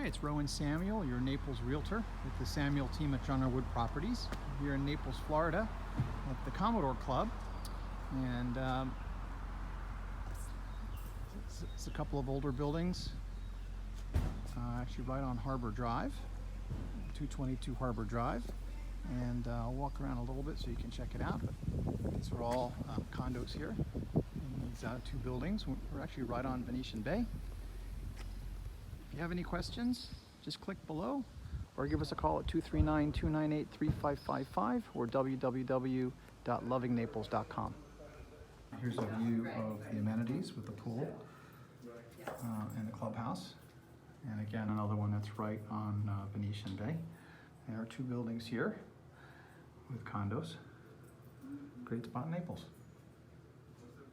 Hi, it's Rowan Samuel, your Naples realtor with the Samuel team at John R. Wood Properties here in Naples, Florida at the Commodore Club. And it's a couple of older buildings, actually right on Harbour Drive, 222 Harbour Drive. And I'll walk around a little bit so you can check it out. But these are all condos here in these two buildings. We're actually right on Venetian Bay. If you have any questions, just click below or give us a call at 239-298-3555 or www.lovingnaples.com. Here's a view of the amenities with the pool and the clubhouse. And again, another one that's right on Venetian Bay. There are two buildings here with condos. Great spot in Naples.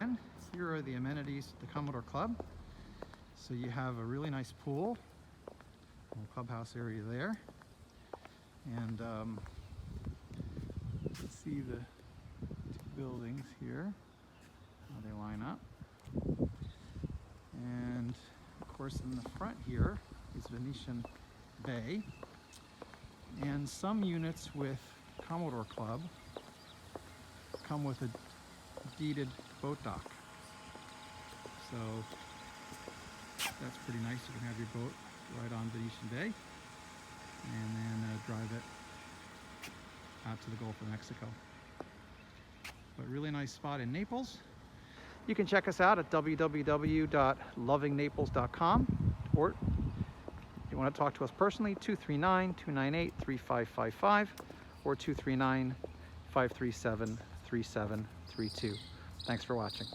And here are the amenities at the Commodore Club. So you have a really nice pool, little clubhouse area there, and let's see the two buildings here, how they line up. And of course in the front here is Venetian Bay, and some units with Commodore Club come with a deeded boat dock. So that's pretty nice. You can have your boat right on Venetian Bay and then drive it out to the Gulf of Mexico. But really nice spot in Naples. You can check us out at www.lovingnaples.com, or if you want to talk to us personally, 239-298-3555 or 239-537-3732. Thanks for watching.